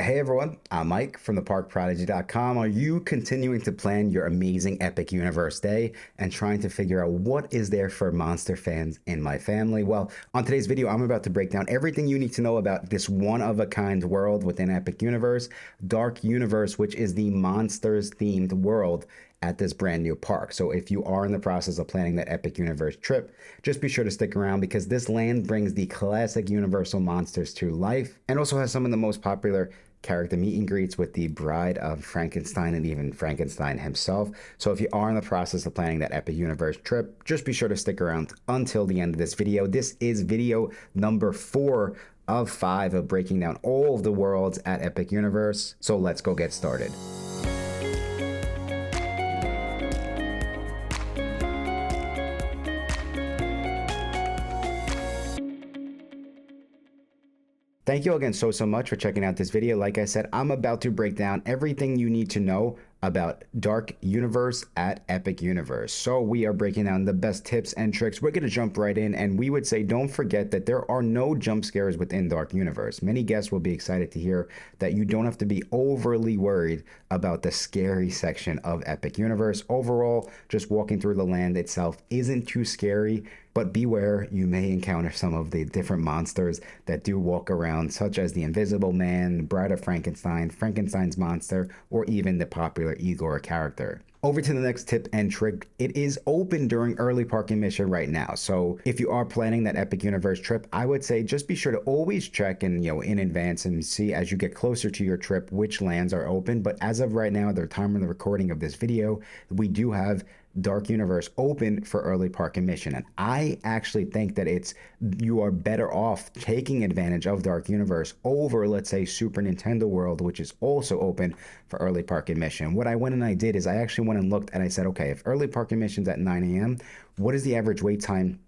Hey everyone, I'm Mike from theparkprodigy.com. Are you continuing to plan your amazing Epic Universe day and trying to figure out what is there for monster fans in my family? Well, on today's video, I'm about to break down everything you need to know about this one-of-a-kind world within Epic Universe, Dark Universe, which is the monsters-themed world at this brand new park. So if you are in the process of planning that Epic Universe trip, just be sure to stick around because this land brings the classic Universal monsters to life and also has some of the most popular character meet and greets with the bride of Frankenstein and even Frankenstein himself. So if you are in the process of planning that Epic Universe trip, just be sure to stick around until the end of this video. This is video number 4 of 5 of breaking down all of the worlds at Epic Universe. So let's go get started. Thank you again so much for checking out this video. Like I said, I'm about to break down everything you need to know about Dark Universe at Epic Universe. So we are breaking down the best tips and tricks. We're going to jump right in, and we would say don't forget that there are no jump scares within Dark Universe. Many guests will be excited to hear that you don't have to be overly worried about the scary section of Epic Universe. Overall, just walking through the land itself isn't too scary, but beware, you may encounter some of the different monsters that do walk around, such as the Invisible Man, Bride of Frankenstein, Frankenstein's monster, or even the popular Igor character. Over to the next tip and trick. It is open during early parking mission right now. So if you are planning that Epic Universe trip, I would say just be sure to always check in advance and see as you get closer to your trip which lands are open. But as of right now, the time of the recording of this video, we do have Dark Universe open for early park admission, and I actually think that you are better off taking advantage of Dark Universe over, let's say, Super Nintendo World, which is also open for early park admission. What I went and I did is I actually went and looked and I said, okay, if early park admission's at 9 a.m., what is the average wait time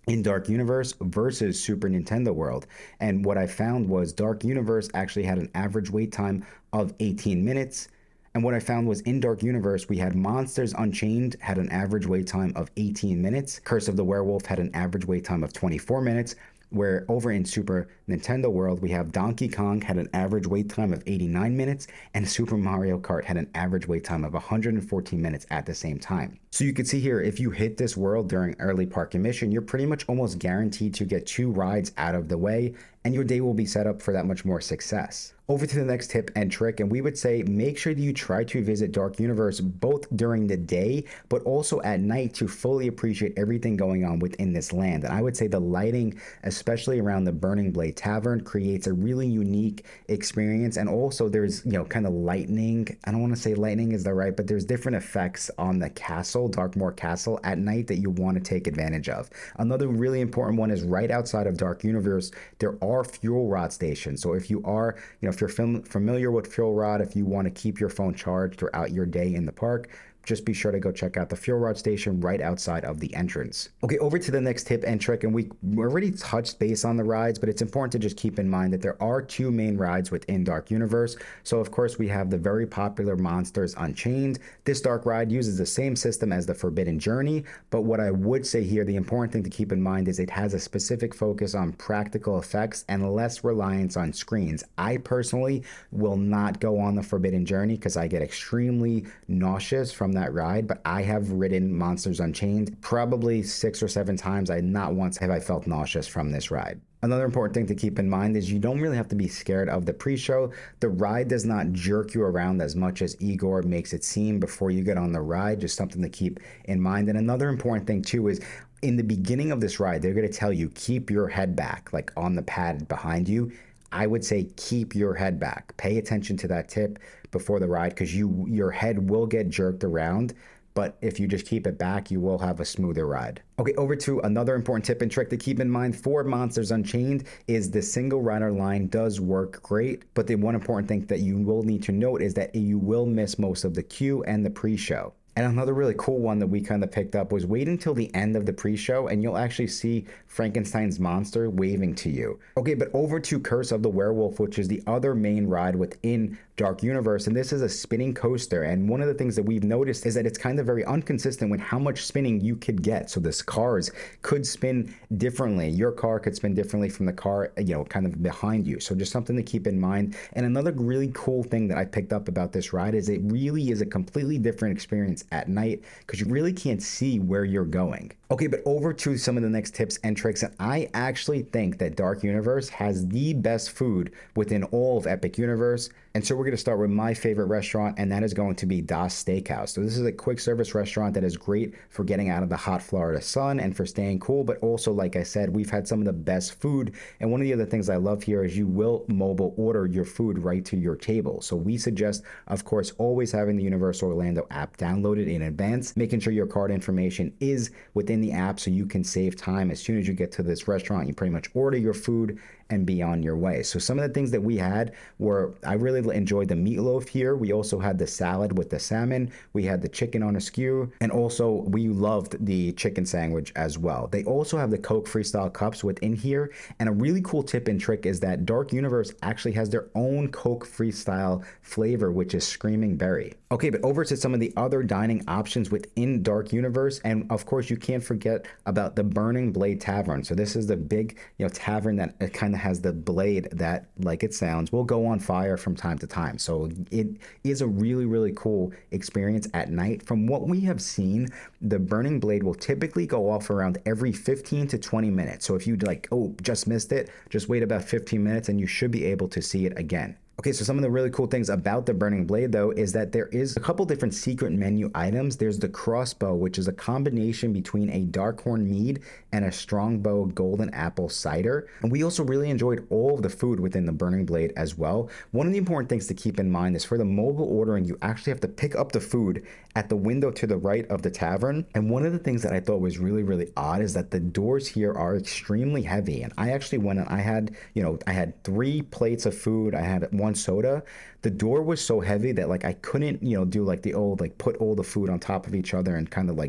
in Dark Universe versus Super Nintendo World? And what I found was Dark Universe actually had an average wait time of 18 minutes. And what I found was in Dark Universe, we had Monsters Unchained had an average wait time of 18 minutes. Curse of the Werewolf had an average wait time of 24 minutes. Where over in Super Nintendo World, we have Donkey Kong had an average wait time of 89 minutes, and Super Mario Kart had an average wait time of 114 minutes at the same time. So you can see here, if you hit this world during early park admission, you're pretty much almost guaranteed to get 2 rides out of the way, and your day will be set up for that much more success. Over to the next tip and trick, and we would say make sure that you try to visit Dark Universe both during the day, but also at night to fully appreciate everything going on within this land. And I would say the lighting, especially around the Burning Blade Tavern, creates a really unique experience. And also there's, kind of lightning. I don't want to say lightning is the right, but there's different effects on the castle, Darkmoor Castle, at night that you want to take advantage of. Another really important one is right outside of Dark Universe, there are fuel rod stations. So if you are, if you're familiar with fuel rod, if you want to keep your phone charged throughout your day in the park, just be sure to go check out the fuel rod station right outside of the entrance. Okay, over to the next tip and trick, and we already touched base on the rides, but it's important to just keep in mind that there are 2 main rides within Dark Universe. So of course we have the very popular Monsters Unchained. This dark ride uses the same system as the Forbidden Journey, but what I would say here, the important thing to keep in mind is it has a specific focus on practical effects and less reliance on screens. I personally will not go on the Forbidden Journey because I get extremely nauseous from that ride, but I have ridden Monsters Unchained probably 6 or 7 times. Not once have I felt nauseous from this ride. Another important thing to keep in mind is you don't really have to be scared of the pre-show. The ride does not jerk you around as much as Igor makes it seem before you get on the ride, just something to keep in mind. And another important thing too is in the beginning of this ride, they're going to tell you keep your head back, like on the pad behind you. I would say keep your head back. Pay attention to that tip before the ride because your head will get jerked around, but if you just keep it back, you will have a smoother ride. Okay, over to another important tip and trick to keep in mind for Monsters Unchained is the single rider line does work great, but the one important thing that you will need to note is that you will miss most of the queue and the pre-show. And another really cool one that we kind of picked up was wait until the end of the pre-show and you'll actually see Frankenstein's monster waving to you. Okay, but over to Curse of the Werewolf, which is the other main ride within Dark Universe, and this is a spinning coaster. And one of the things that we've noticed is that it's kind of very inconsistent with how much spinning you could get. So this cars could spin differently. Your car could spin differently from the car, kind of behind you. So just something to keep in mind. And another really cool thing that I picked up about this ride is it really is a completely different experience at night because you really can't see where you're going. Okay, but over to some of the next tips and tricks. And I actually think that Dark Universe has the best food within all of Epic Universe. And so we're going to start with my favorite restaurant, and that is going to be Das Steakhouse. So this is a quick service restaurant that is great for getting out of the hot Florida sun and for staying cool. But also, like I said, we've had some of the best food. And one of the other things I love here is you will mobile order your food right to your table. So we suggest, of course, always having the Universal Orlando app downloaded in advance, making sure your card information is within the app so you can save time. As soon as you get to this restaurant, you pretty much order your food and be on your way. So some of the things that we had were, I really enjoyed the meatloaf here. We also had the salad with the salmon. We had the chicken on a skew. And also we loved the chicken sandwich as well. They also have the Coke Freestyle cups within here. And a really cool tip and trick is that Dark Universe actually has their own Coke Freestyle flavor, which is Screaming Berry. Okay, but over to some of the other dining options within Dark Universe. And of course, you can't forget about the Burning Blade Tavern. So this is the big, tavern that kind of has the blade that, like it sounds, will go on fire from time to time. So it is a really, really cool experience at night. From what we have seen, the burning blade will typically go off around every 15 to 20 minutes. So if you just missed it, just wait about 15 minutes and you should be able to see it again. Okay, so some of the really cool things about the Burning Blade, though, is that there is a couple different secret menu items. There's the Crossbow, which is a combination between a Darkhorn Mead and a Strongbow Golden Apple Cider. And we also really enjoyed all of the food within the Burning Blade as well. One of the important things to keep in mind is for the mobile ordering, you actually have to pick up the food at the window to the right of the tavern. And one of the things that I thought was really, really odd is that the doors here are extremely heavy. And I actually went and I had 3 plates of food. I had one soda. The door was so heavy that I couldn't, do the old, put all the food on top of each other and kind of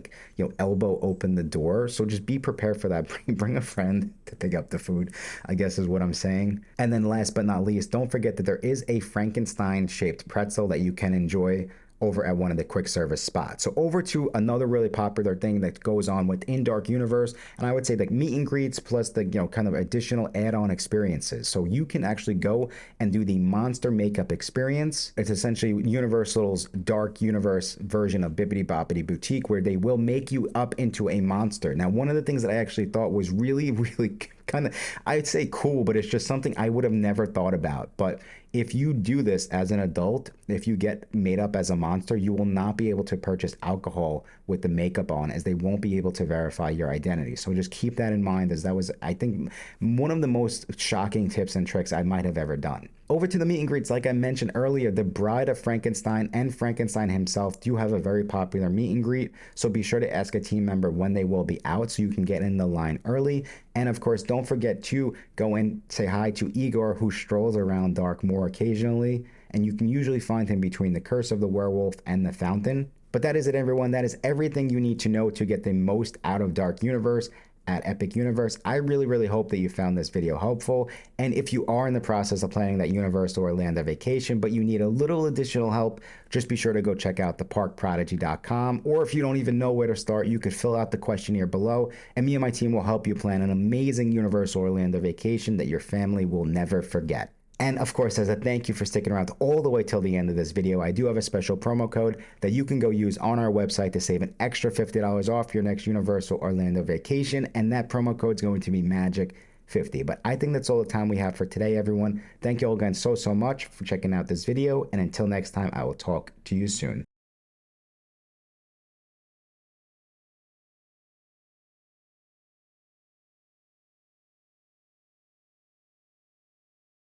elbow open the door. So just be prepared for that. Bring a friend to pick up the food, I guess is what I'm saying. And then last but not least, don't forget that there is a Frankenstein shaped pretzel that you can enjoy over at one of the quick service spots. So over to another really popular thing that goes on within Dark Universe, and I would say meet and greets plus the kind of additional add-on experiences. So you can actually go and do the monster makeup experience. It's essentially Universal's Dark Universe version of Bibbidi Bobbidi Boutique, where they will make you up into a monster. Now, one of the things that I actually thought was really, really kind of, I'd say cool, but it's just something I would have never thought about. But if you do this as an adult, if you get made up as a monster, you will not be able to purchase alcohol with the makeup on, as they won't be able to verify your identity. So just keep that in mind, as that was, I think, one of the most shocking tips and tricks I might have ever done. Over to the meet and greets, like I mentioned earlier, the Bride of Frankenstein and Frankenstein himself do have a very popular meet and greet, so be sure to ask a team member when they will be out so you can get in the line early. And of course, don't forget to go and say hi to Igor, who strolls around Dark more occasionally, and you can usually find him between the Curse of the Werewolf and the Fountain. But that is it, everyone. That is everything you need to know to get the most out of Dark Universe at Epic Universe. I really, really hope that you found this video helpful. And if you are in the process of planning that Universal Orlando vacation, but you need a little additional help, just be sure to go check out theparkprodigy.com. Or if you don't even know where to start, you could fill out the questionnaire below, and me and my team will help you plan an amazing Universal Orlando vacation that your family will never forget. And of course, as a thank you for sticking around all the way till the end of this video, I do have a special promo code that you can go use on our website to save an extra $50 off your next Universal Orlando vacation. And that promo code is going to be MAGIC50. But I think that's all the time we have for today, everyone. Thank you all again so much for checking out this video. And until next time, I will talk to you soon.